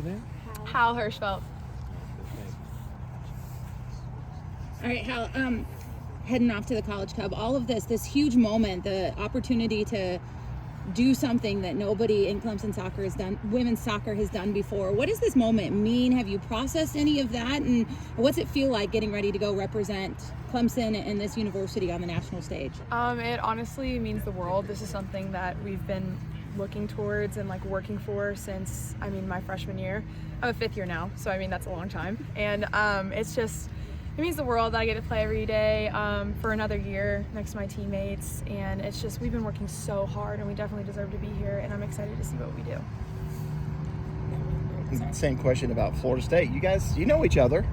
name? Hal Hershfelt. All right, Hal, heading off to the College Cup, all of this huge moment, the opportunity to do something that nobody in Clemson soccer has done, women's soccer has done before. What does this moment mean? Have you processed any of that? And what's it feel like getting ready to go represent Clemson and this university on the national stage? It honestly means the world. This is something that we've been looking towards and working for since, my freshman year. I'm a fifth year now, so that's a long time. And it means the world that I get to play every day for another year next to my teammates, and we've been working so hard, and we definitely deserve to be here, and I'm excited to see what we do. Same question about Florida State. You guys, you know each other.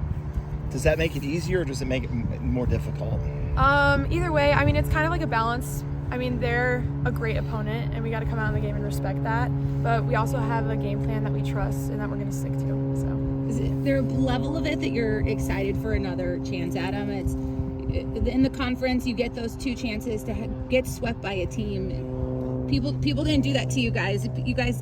Does that make it easier, or does it make it more difficult? Either way, it's kind of like a balance. They're a great opponent, and we got to come out in the game and respect that, but we also have a game plan that we trust and that we're going to stick to, so. Is there a level of it that you're excited for another chance at them? It's in the conference, you get those two chances to get swept by a team. People didn't do that to you guys. You guys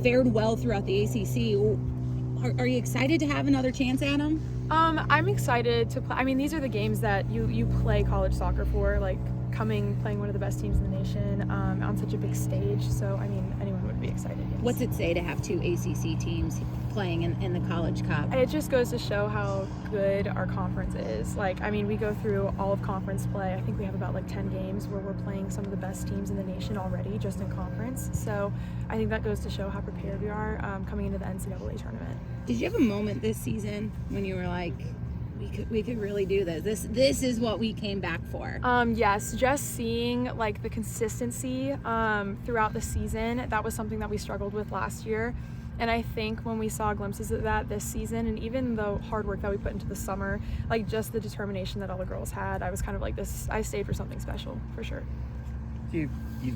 fared well throughout the ACC. Are you excited to have another chance at them? I'm excited to play. These are the games that you play college soccer for, playing one of the best teams in the nation on such a big stage. So, anyone would be excited. Yes. What's it say to have two ACC teams playing in the College Cup? It just goes to show how good our conference is. We go through all of conference play. I think we have about 10 games where we're playing some of the best teams in the nation already, just in conference. So I think that goes to show how prepared we are coming into the NCAA tournament. Did you have a moment this season when you were like, we could really do this? This is what we came back for. Yes, just seeing the consistency throughout the season, that was something that we struggled with last year. And I think when we saw glimpses of that this season, and even the hard work that we put into the summer, just the determination that all the girls had, I was kind of like this, I stayed for something special, for sure. You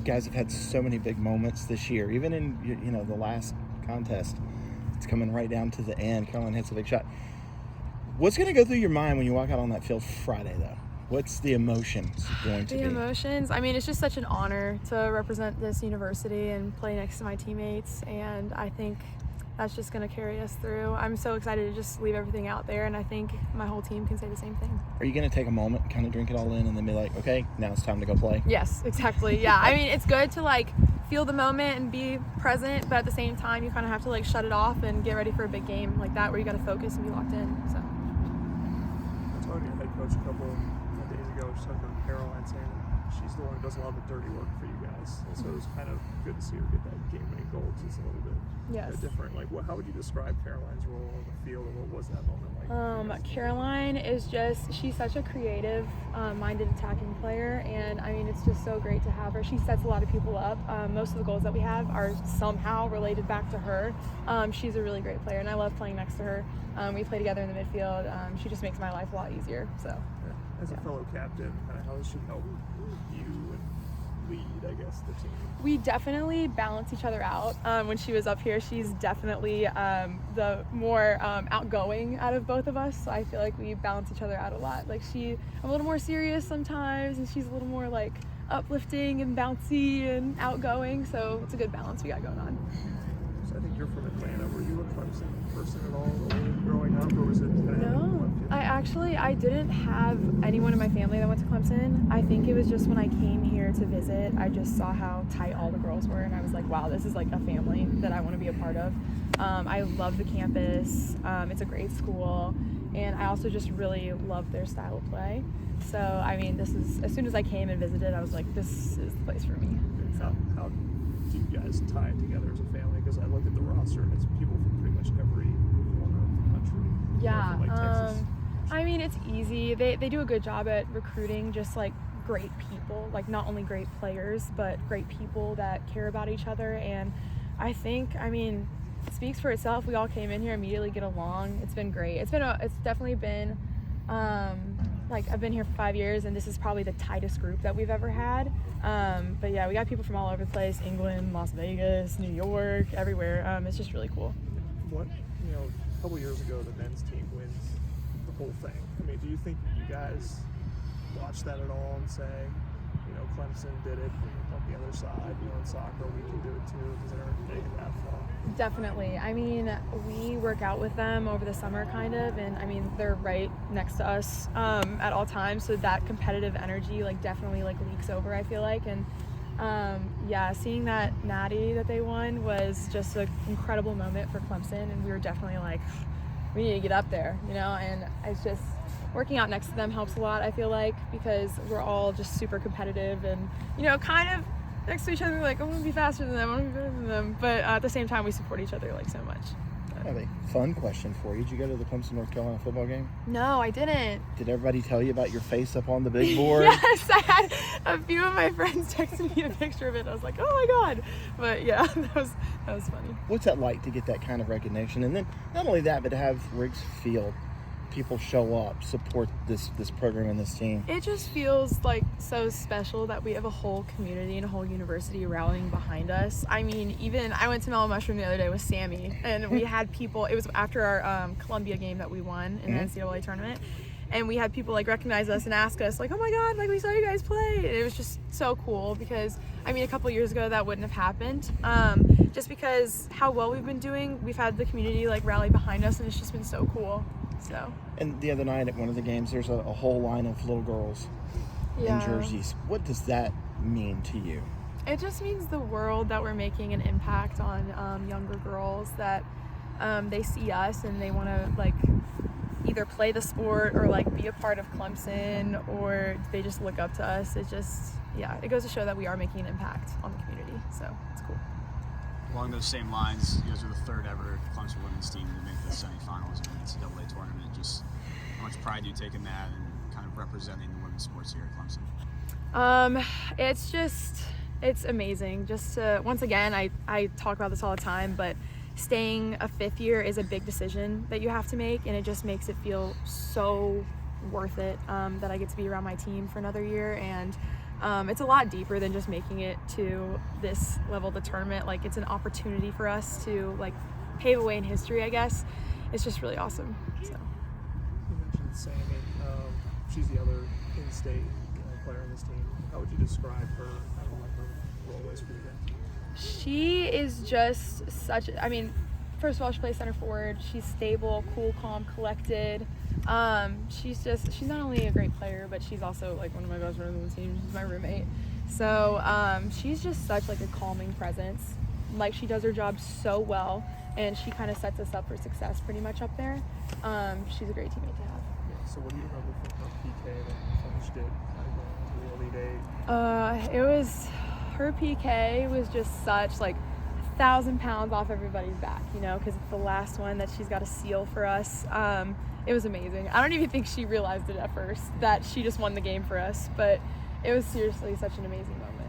guys have had so many big moments this year, even in the last contest. It's coming right down to the end. Caroline hits a big shot. What's going to go through your mind when you walk out on that field Friday, though? What's the emotions going to be? The emotions? It's just such an honor to represent this university and play next to my teammates, and I think that's just going to carry us through. I'm so excited to just leave everything out there, and I think my whole team can say the same thing. Are you going to take a moment, kind of drink it all in, and then be like, okay, now it's time to go play? Yes, exactly. Yeah, it's good to feel the moment and be present, but at the same time, you kind of have to shut it off and get ready for a big game like that, where you got to focus and be locked in. So. I talked to your head coach a couple of days ago, just talking about Caroline, saying she's the one who does a lot of the dirty work for you guys. And so it was kind of good to see her get that game-winning goal. It's a little bit different. How would you describe Caroline's role on the field, and what was that moment like? Caroline is she's such a creative, minded attacking player, and it's just so great to have her. She sets a lot of people up. Most of the goals that we have are somehow related back to her. She's a really great player, and I love playing next to her. We play together in the midfield. She just makes my life a lot easier. So, as a fellow captain, how does she help you and lead, I guess, the team? We definitely balance each other out. When she was up here, she's definitely the more outgoing out of both of us. So I feel like we balance each other out a lot. I'm a little more serious sometimes, and she's a little more uplifting and bouncy and outgoing. So it's a good balance we got going on. So I think you're from Atlanta. Were you a Clemson person at all growing up, or was it kind of? No, I didn't have anyone in my family that went to Clemson. I think it was just when I came here to visit, I just saw how tight all the girls were, and I was like, wow, this is a family that I want to be a part of. I love the campus. It's a great school, and I also just really love their style of play. So, this is, as soon as I came and visited, I was like, this is the place for me. So. How do you guys tie it together as a family? Because I looked at the roster, and it's people from pretty much every corner of the country. Yeah. From Texas. It's easy. They do a good job at recruiting just great people, not only great players, but great people that care about each other. And I think, it speaks for itself. We all came in here, immediately get along. It's been great. It's definitely been, I've been here for 5 years, and this is probably the tightest group that we've ever had. But yeah, we got people from all over the place, England, Las Vegas, New York, everywhere. It's just really cool. A couple years ago, the men's team wins the whole thing. Do you think you guys watch that at all and say, Clemson did it on the other side, in soccer we can do it too. Does it ever make it that fun? Definitely. I mean, we work out with them over the summer kind of, and I mean, they're right next to us at all times, so that competitive energy definitely leaks over, I feel like. And yeah, seeing that natty that they won was just an incredible moment for Clemson, and we were definitely we need to get up there, and it's just working out next to them helps a lot, I feel like, because we're all just super competitive and, kind of next to each other, I want to be faster than them, I want to be better than them, but at the same time, we support each other so much. I have a fun question for you. Did you go to the Clemson North Carolina football game? No, I didn't. Did everybody tell you about your face up on the big board? Yes, I had a few of my friends texting me a picture of it. I was like, oh my God. But yeah, that was funny. What's that like to get that kind of recognition? And then not only that, but to have Riggs Field, people show up, support this program and this team. It just feels so special that we have a whole community and a whole university rallying behind us. I mean, even I went to Mellow Mushroom the other day with Sammy, and we had people, it was after our Columbia game that we won in the NCAA tournament, and we had people recognize us and ask us oh my God, we saw you guys play. And it was just so cool because I mean, a couple years ago that wouldn't have happened, just because how well we've been doing. We've had the community rally behind us, and it's just been so cool. So. And the other night at one of the games, there's a whole line of little girls in jerseys. What does that mean to you? It just means the world that we're making an impact on younger girls, that they see us and they want to either play the sport or be a part of Clemson, or they just look up to us. It just, it goes to show that we are making an impact on the community. So it's cool. Along those same lines, you guys are the third ever Clemson women's team to make the semifinals in the NCAA tournament. Just how much pride do you take in that and kind of representing the women's sports here at Clemson? It's amazing. Just to, once again, I talk about this all the time, but staying a fifth year is a big decision that you have to make, and it just makes it feel so worth it that I get to be around my team for another year. And it's a lot deeper than just making it to this level of the tournament. It's an opportunity for us to pave a way in history, I guess. It's just really awesome. So. You mentioned Sammy. She's the other in-state player on this team. How would you describe her? How her role is for you guys? She is just first of all, she plays center forward. She's stable, cool, calm, collected. She's not only a great player, but she's also one of my best friends on the team. She's my roommate. So she's just such a calming presence. She does her job so well, and she kind of sets us up for success pretty much up there. She's a great teammate to have. Yeah, so what do you remember from her PK that you finished it into the Elite Eight? It was, her PK was just such 1,000 pounds off everybody's back, because it's the last one that she's got to seal for us. It was amazing. I don't even think she realized it at first that she just won the game for us, but it was seriously such an amazing moment.